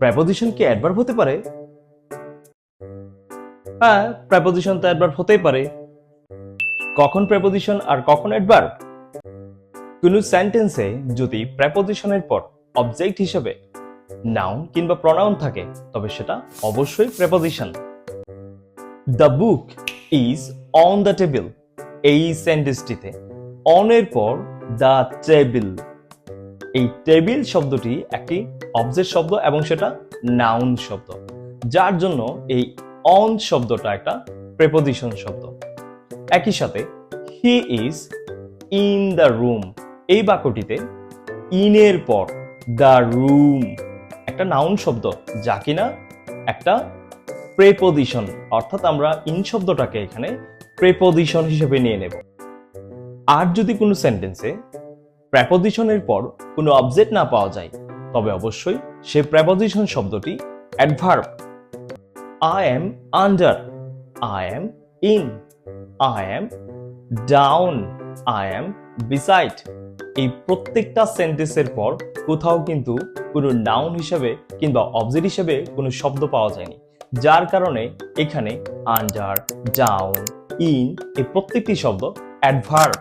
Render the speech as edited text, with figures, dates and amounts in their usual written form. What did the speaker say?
Preposition কি adverb হতে পারে? হ্যাঁ, প্রেপোজিশন তো অ্যাডভার্ব হতেই পারে। কখন প্রেপোজিশন আর কখন অ্যাডভার্ব? কোনো সেন্টেন্সে যদি প্রেপোজিশনের পর অবজেক্ট হিসেবে নাউন কিংবা প্রনাউন থাকে তবে সেটা অবশ্যই preposition. The book is on the table, এই সেন্টেন্সটিতে অন এর পর দ্য টেবিল, এই টেবিল শব্দটি একটি অবজেক্ট শব্দ এবং সেটা নাউন শব্দ, যার জন্য এই অন শব্দটা একটা প্রেপোজিশন শব্দ। একই সাথে he is in the room, এই বাক্যটিতে ইন এর পর দ্য রুম একটা নাউন শব্দ, যা কিনা একটা প্রেপোজিশন, অর্থাৎ আমরা ইন শব্দটাকে এখানে প্রেপোজিশন হিসেবে নিয়ে নেব। আর যদি কোনো সেন্টেন্সে প্রেপোজিশনের পর কোনো অবজেক্ট না পাওয়া যায় তবে অবশ্যই সে প্রেপোজিশন শব্দটি adverb. I am under, I am in, I am down, I am beside, এই প্রত্যেকটা সেন্টেন্সের পর কোথাও কিন্তু কোনো নাউন হিসেবে কিংবা অবজেক্ট হিসেবে কোনো শব্দ পাওয়া যায়নি, যার কারণে এখানে আন্ডার, ডাউন, ইন এই প্রত্যেকটি শব্দ অ্যাডভার্ব।